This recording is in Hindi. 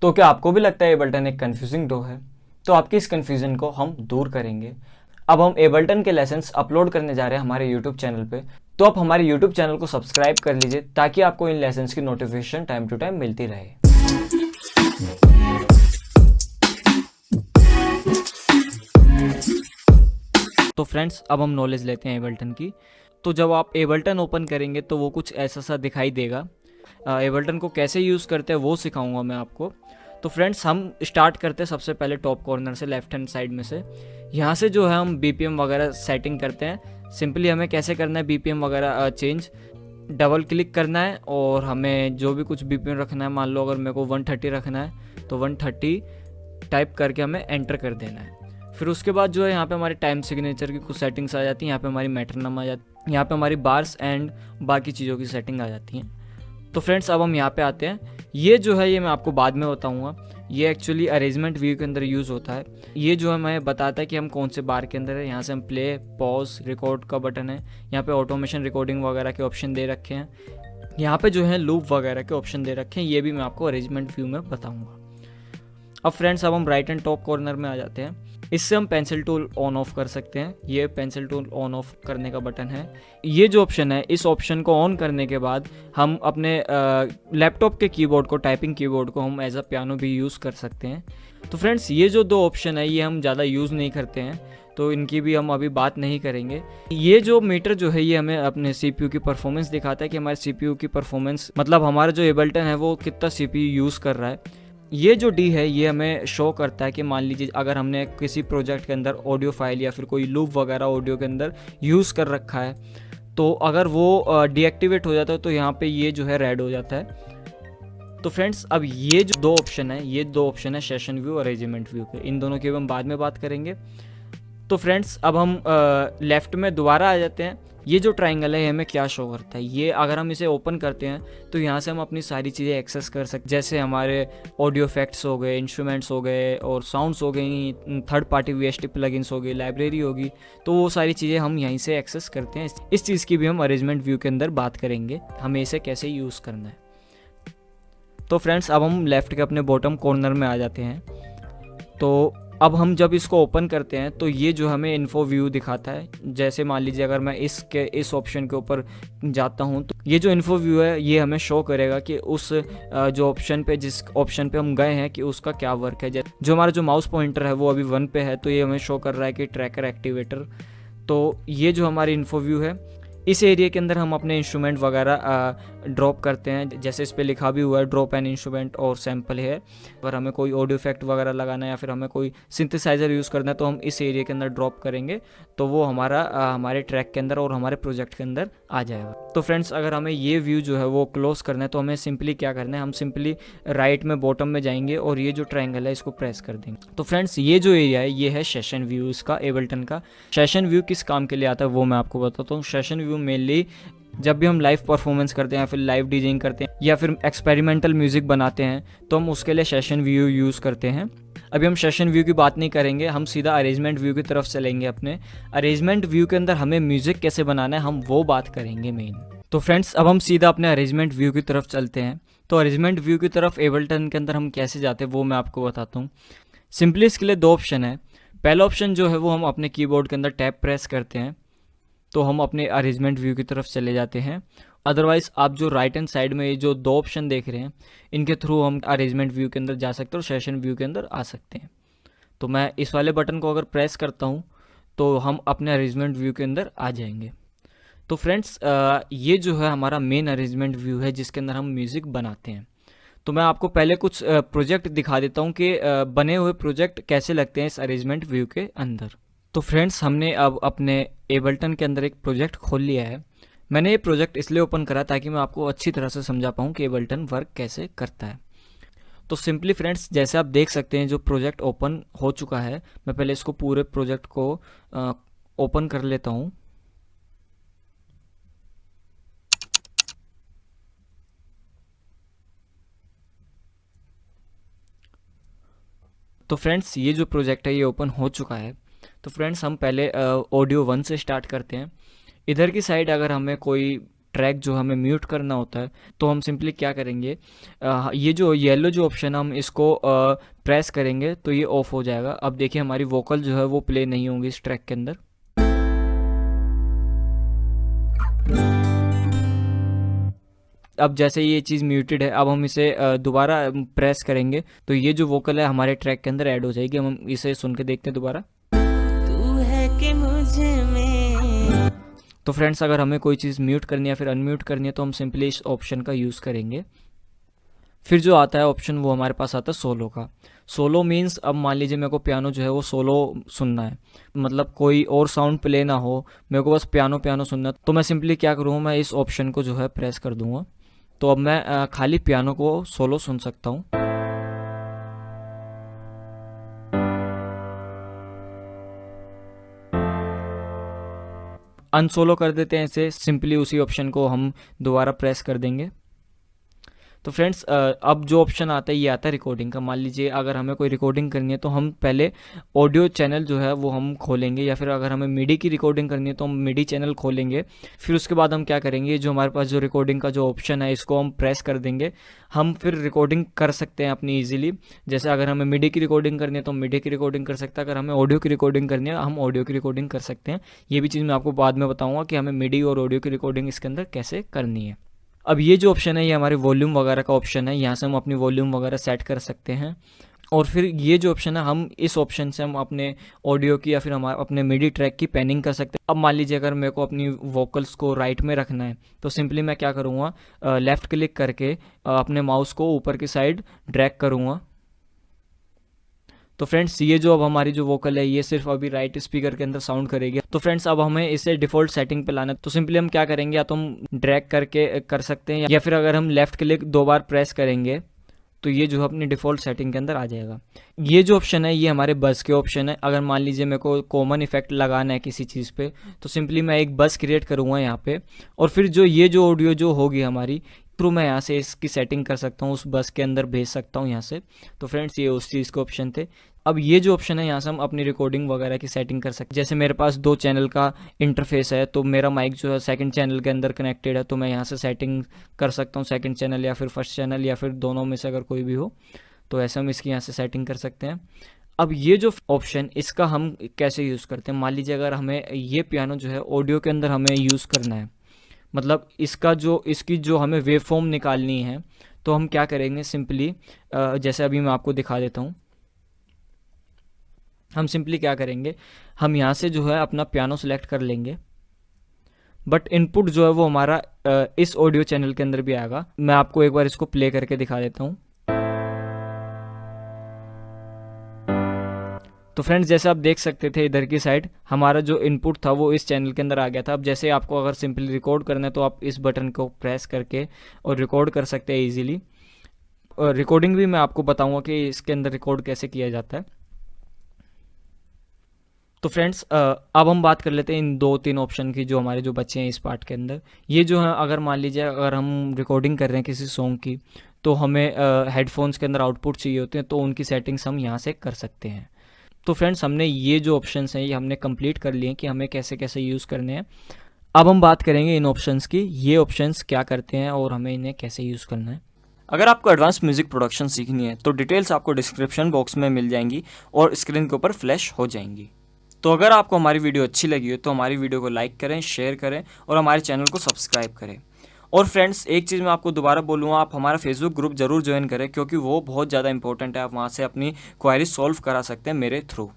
तो क्या आपको भी लगता है एबल्टन एक कन्फ्यूजिंग टो है? तो आपकी इस कन्फ्यूजन को हम दूर करेंगे। अब हम एबल्टन के लेसन्स अपलोड करने जा रहे हैं हमारे यूट्यूब चैनल पे। तो आप हमारे यूट्यूब चैनल को सब्सक्राइब कर लीजिए ताकि आपको इन लेसन्स की नोटिफिकेशन टाइम टू टाइम मिलती रहे। तो फ्रेंड्स, अब हम नॉलेज लेते हैं एबल्टन की। तो जब आप एबल्टन ओपन करेंगे तो वो कुछ ऐसा सा दिखाई देगा। एबल्टन को कैसे यूज़ करते हैं वो सिखाऊंगा मैं आपको। तो फ्रेंड्स, हम स्टार्ट करते हैं सबसे पहले टॉप कॉर्नर से, लेफ्ट हैंड साइड में से। यहाँ से जो है हम बीपीएम वगैरह सेटिंग करते हैं। सिंपली हमें कैसे करना है बीपीएम वगैरह चेंज, डबल क्लिक करना है और हमें जो भी कुछ बीपीएम रखना है, मान लो अगर मेरे को 130 रखना है तो 130 टाइप करके हमें एंटर कर देना है। फिर उसके बाद जो है यहाँ पे हमारे टाइम सिग्नेचर की कुछ सेटिंग्स आ जाती हैं, यहाँ पे हमारी मेट्रोनम आ जाती है, यहाँ पे हमारी बार्स एंड बाकी चीज़ों की सेटिंग आ जाती हैं। तो फ्रेंड्स, अब हम यहाँ पे आते हैं। ये जो है ये मैं आपको बाद में बताऊँगा। ये एक्चुअली अरेंजमेंट व्यू के अंदर यूज़ होता है। ये जो हमें बताता है कि हम कौन से बार के अंदर है। यहाँ से हम प्ले, पॉज, रिकॉर्ड का बटन है। यहाँ पे ऑटोमेशन रिकॉर्डिंग वगैरह के ऑप्शन दे रखे हैं। यहाँ पे जो है लूप वगैरह के ऑप्शन दे रखे हैं। ये भी मैं आपको अरेंजमेंट व्यू में बताऊँगा। अब फ्रेंड्स, अब हम राइट एंड टॉप कॉर्नर में आ जाते हैं। इससे हम पेंसिल टूल ऑन ऑफ कर सकते हैं। ये पेंसिल टूल ऑन ऑफ करने का बटन है। ये जो ऑप्शन है, इस ऑप्शन को ऑन करने के बाद हम अपने लैपटॉप के कीबोर्ड को, टाइपिंग कीबोर्ड को हम एज अ पियानो भी यूज़ कर सकते हैं। तो फ्रेंड्स, ये जो दो ऑप्शन है ये हम ज़्यादा यूज़ नहीं करते हैं, तो इनकी भी हम अभी बात नहीं करेंगे। ये जो मीटर जो है ये हमें अपने सीपीयू की परफॉर्मेंस दिखाता है कि हमारे सीपीयू की परफॉर्मेंस, मतलब हमारा जो एबल्टन है वो कितना सीपीयू यूज़ कर रहा है। ये जो डी है ये हमें शो करता है कि मान लीजिए अगर हमने किसी प्रोजेक्ट के अंदर ऑडियो फाइल या फिर कोई लूप वगैरह ऑडियो के अंदर यूज़ कर रखा है, तो अगर वो डीएक्टिवेट हो जाता है तो यहाँ पे ये जो है रेड हो जाता है। तो फ्रेंड्स, अब ये जो दो ऑप्शन है, ये दो ऑप्शन है सेशन व्यू और अरेंजमेंट व्यू के। इन दोनों की हम बाद में बात करेंगे। तो फ्रेंड्स, अब हम लेफ्ट में दोबारा आ जाते हैं। ये जो ट्राइंगल है ये हमें क्या शो करता है? ये अगर हम इसे ओपन करते हैं तो यहाँ से हम अपनी सारी चीज़ें एक्सेस कर सकते, जैसे हमारे ऑडियो इफेक्ट्स हो गए, इंस्ट्रूमेंट्स हो गए और साउंड्स हो गई, थर्ड पार्टी वीएसटी प्लगइन्स हो गई, लाइब्रेरी होगी। तो वो सारी चीज़ें हम यहीं से एक्सेस करते हैं। इस चीज़ की भी हम अरेंजमेंट व्यू के अंदर बात करेंगे, हमें इसे कैसे यूज़ करना है। तो फ्रेंड्स, अब हम लेफ्ट के अपने बॉटम कॉर्नर में आ जाते हैं। तो अब हम जब इसको ओपन करते हैं तो ये जो हमें इन्फो व्यू दिखाता है। जैसे मान लीजिए अगर मैं इस ऑप्शन के ऊपर जाता हूँ तो ये जो इन्फो व्यू है ये हमें शो करेगा कि उस जो ऑप्शन पे, जिस ऑप्शन पे हम गए हैं, कि उसका क्या वर्क है। जो हमारा जो माउस पॉइंटर है वो अभी 1 पे है, तो ये हमें शो कर रहा है कि ट्रैकर एक्टिवेटर। तो ये जो हमारी इन्फो व्यू है, इस एरिया के अंदर हम अपने इंस्ट्रूमेंट वगैरह ड्रॉप करते हैं। जैसे इस पे लिखा भी हुआ है ड्रॉप एन इंस्ट्रूमेंट और सैम्पल है। अगर हमें कोई ऑडियो इफेक्ट वगैरह लगाना है या फिर हमें कोई सिंथेसाइज़र यूज़ करना है तो हम इस एरिया के अंदर ड्रॉप करेंगे, तो वो हमारे ट्रैक के अंदर और हमारे प्रोजेक्ट के अंदर आ जाएगा। तो फ्रेंड्स, अगर हमें ये व्यू जो है वो क्लोज करना है तो हमें सिंपली क्या करना है, हम सिंपली राइट में बॉटम में जाएंगे और ये जो ट्रायंगल है इसको प्रेस कर देंगे। तो फ्रेंड्स, ये जो एरिया है ये है सेशन व्यू इसका, एबल्टन का। सेशन व्यू किस काम के लिए आता है वो मैं आपको बताता हूँ। सेशन व्यू मेनली जब भी हम लाइव परफॉर्मेंस करते हैं या फिर लाइव डीजेइंग करते हैं या फिर एक्सपेरिमेंटल म्यूजिक बनाते हैं तो हम उसके लिए सेशन व्यू यूज़ करते हैं। अभी हम सेशन व्यू की बात नहीं करेंगे, हम सीधा अरेंजमेंट व्यू की तरफ चलेंगे। अपने अरेंजमेंट व्यू के अंदर हमें म्यूजिक कैसे बनाना है हम वो बात करेंगे मेन। तो फ्रेंड्स, अब हम सीधा अपने अरेंजमेंट व्यू की तरफ चलते हैं। तो अरेंजमेंट व्यू की तरफ एबल्टन के अंदर हम कैसे जाते हैं वो मैं आपको बताता हूँ। सिंपली इसके लिए दो ऑप्शन है। पहला ऑप्शन जो है वो हम अपने कीबोर्ड के अंदर टैब प्रेस करते हैं तो हम अपने अरेंजमेंट व्यू की तरफ चले जाते हैं। अदरवाइज़ आप जो राइट हैंड साइड में ये जो दो ऑप्शन देख रहे हैं इनके थ्रू हम अरेंजमेंट व्यू के अंदर जा सकते हैं और सेशन व्यू के अंदर आ सकते हैं। तो मैं इस वाले बटन को अगर प्रेस करता हूँ तो हम अपने अरेंजमेंट व्यू के अंदर आ जाएंगे। तो फ्रेंड्स, ये जो है हमारा मेन अरेंजमेंट व्यू है जिसके अंदर हम म्यूज़िक बनाते हैं। तो मैं आपको पहले कुछ प्रोजेक्ट दिखा देता हूँ कि बने हुए प्रोजेक्ट कैसे लगते हैं इस अरेंजमेंट व्यू के अंदर। तो फ्रेंड्स, हमने अब अपने एबल्टन के अंदर एक प्रोजेक्ट खोल लिया है। मैंने ये प्रोजेक्ट इसलिए ओपन करा ताकि मैं आपको अच्छी तरह से समझा पाऊँ कि एबल्टन वर्क कैसे करता है। तो सिंपली फ्रेंड्स, जैसे आप देख सकते हैं जो प्रोजेक्ट ओपन हो चुका है, मैं पहले इसको पूरे प्रोजेक्ट को ओपन कर लेता हूँ। तो फ्रेंड्स, ये जो प्रोजेक्ट है ये ओपन हो चुका है। तो फ्रेंड्स, हम पहले ऑडियो 1 से स्टार्ट करते हैं। इधर की साइड अगर हमें कोई ट्रैक जो हमें म्यूट करना होता है, तो हम सिंपली क्या करेंगे, ये जो येलो जो ऑप्शन है हम इसको प्रेस करेंगे तो ये ऑफ हो जाएगा। अब देखिए हमारी वोकल जो है वो प्ले नहीं होंगी इस ट्रैक के अंदर। अब जैसे ये चीज़ म्यूटेड है, अब हम इसे दोबारा प्रेस करेंगे तो ये जो वोकल है हमारे ट्रैक के अंदर ऐड हो जाएगी। हम इसे सुन के देखते हैं दोबारा। तू है कि मुझ में। तो फ्रेंड्स अगर हमें कोई चीज़ म्यूट करनी है या फिर अनम्यूट करनी है तो हम सिंपली इस ऑप्शन का यूज़ करेंगे। फिर जो आता है ऑप्शन वो हमारे पास आता है सोलो का। सोलो मीन्स अब मान लीजिए मेरे को पियानो जो है वो सोलो सुनना है, मतलब कोई और साउंड प्ले ना हो, मेरे को बस पियानो पियानो सुनना है, तो मैं सिंपली क्या करूँगा, मैं इस ऑप्शन को जो है प्रेस कर दूंगा। तो अब मैं खाली पियानो को सोलो सुन सकता हूँ। अनसोलो कर देते हैं इसे, सिंपली उसी ऑप्शन को हम दोबारा प्रेस कर देंगे। तो फ्रेंड्स अब जो ऑप्शन आता है ये आता है रिकॉर्डिंग का। मान लीजिए अगर हमें कोई रिकॉर्डिंग करनी है तो हम पहले ऑडियो चैनल जो है वो हम खोलेंगे, या फिर अगर हमें मिडी की रिकॉर्डिंग करनी है तो हम मिडी चैनल खोलेंगे। फिर उसके बाद हम क्या करेंगे, जो हमारे पास जो रिकॉर्डिंग का जो ऑप्शन है इसको हम प्रेस कर देंगे। हम फिर रिकॉर्डिंग कर सकते हैं अपनी ईजिली। जैसे अगर हमें मिडी की रिकॉर्डिंग करनी है तो हम मिडी की रिकॉर्डिंग कर सकते हैं, अगर हमें ऑडियो की रिकॉर्डिंग करनी है हम ऑडियो की रिकॉर्डिंग कर सकते हैं। ये भी चीज़ मैं आपको बाद में बताऊँगा कि हमें मिडी और ऑडियो की रिकॉर्डिंग इसके अंदर कैसे करनी है। अब ये जो ऑप्शन है ये हमारे वॉल्यूम वगैरह का ऑप्शन है, यहाँ से हम अपनी वॉल्यूम वगैरह सेट कर सकते हैं। और फिर ये जो ऑप्शन है हम इस ऑप्शन से हम अपने ऑडियो की या फिर हमारे अपने मिडी ट्रैक की पैनिंग कर सकते हैं। अब मान लीजिए अगर मेरे को अपनी वोकल्स को राइट में रखना है तो सिंपली मैं क्या करूँगा, लेफ़्ट क्लिक करके अपने माउस को ऊपर की साइड ड्रैग करूँगा। तो फ्रेंड्स ये जो अब हमारी जो वोकल है ये सिर्फ अभी राइट स्पीकर के अंदर साउंड करेगी। तो फ्रेंड्स अब हमें इसे डिफ़ॉल्ट सेटिंग पे लाना है, तो सिंपली हम क्या करेंगे, या तो हम ड्रैग करके कर सकते हैं, या फिर अगर हम लेफ़्ट क्लिक 2 बार प्रेस करेंगे तो ये जो है अपनी डिफ़ॉल्ट सेटिंग के अंदर आ जाएगा। ये जो ऑप्शन है ये हमारे बस के ऑप्शन है। अगर मान लीजिए मेरे को कॉमन इफेक्ट लगाना है किसी चीज़ पे तो सिंपली मैं एक बस क्रिएट करूँगा यहाँ पे, और फिर जो ये जो ऑडियो जो होगी हमारी थ्रू मैं यहाँ से इसकी सेटिंग कर सकता हूँ, उस बस के अंदर भेज सकता हूँ यहाँ से। तो फ्रेंड्स ये उस चीज़ के ऑप्शन थे। अब ये जो ऑप्शन है यहाँ से हम अपनी रिकॉर्डिंग वगैरह की सेटिंग कर सकते हैं। जैसे मेरे पास 2 चैनल का इंटरफेस है तो मेरा माइक जो है सेकंड चैनल के अंदर कनेक्टेड है, तो मैं यहाँ से सेटिंग कर सकता हूँ सेकंड चैनल या फिर फर्स्ट चैनल या फिर दोनों में से अगर कोई भी हो, तो ऐसे हम इसकी यहाँ से सेटिंग कर सकते हैं। अब ये जो ऑप्शन इसका हम कैसे यूज़ करते हैं, मान लीजिए अगर हमें ये पियानो जो है ऑडियो के अंदर हमें यूज़ करना है, मतलब इसकी जो हमें वेव फॉर्म निकालनी है, तो हम क्या करेंगे, सिंपली जैसे अभी मैं आपको दिखा देता हूँ। हम सिंपली क्या करेंगे, हम यहाँ से जो है अपना पियानो सेलेक्ट कर लेंगे, बट इनपुट जो है वो हमारा इस ऑडियो चैनल के अंदर भी आएगा। मैं आपको एक बार इसको प्ले करके दिखा देता हूँ। तो फ्रेंड्स जैसे आप देख सकते थे इधर की साइड हमारा जो इनपुट था वो इस चैनल के अंदर आ गया था। अब जैसे आपको अगर सिंपली रिकॉर्ड करना है तो आप इस बटन को प्रेस करके और रिकॉर्ड कर सकते हैं इजीली। और रिकॉर्डिंग भी मैं आपको बताऊंगा कि इसके अंदर रिकॉर्ड कैसे किया जाता है। तो फ्रेंड्स अब हम बात कर लेते हैं इन 2-3 ऑप्शन की जो हमारे जो बच्चे हैं इस पार्ट के अंदर। ये जो है अगर मान लीजिए अगर हम रिकॉर्डिंग कर रहे हैं किसी सॉन्ग की तो हमें हेडफोन्स के अंदर आउटपुट चाहिए होते हैं, तो उनकी सेटिंग्स हम यहाँ से कर सकते हैं। तो फ्रेंड्स हमने ये जो ऑप्शंस हैं ये हमने कंप्लीट कर लिए कि हमें कैसे कैसे यूज़ करने हैं। अब हम बात करेंगे इन ऑप्शंस की, ये ऑप्शंस क्या करते हैं और हमें इन्हें कैसे यूज़ करना है। अगर आपको एडवांस म्यूजिक प्रोडक्शन सीखनी है तो डिटेल्स आपको डिस्क्रिप्शन बॉक्स में मिल जाएंगी और स्क्रीन के ऊपर फ्लैश हो जाएंगी। तो अगर आपको हमारी वीडियो अच्छी लगी हो तो हमारी वीडियो को लाइक करें, शेयर करें और हमारे चैनल को सब्सक्राइब करें। और फ्रेंड्स एक चीज़ मैं आपको दोबारा बोलूँगा, आप हमारा फेसबुक ग्रुप जरूर ज्वाइन करें क्योंकि वो बहुत ज़्यादा इंपॉर्टेंट है। आप वहाँ से अपनी क्वेरी सॉल्व करा सकते हैं मेरे थ्रू।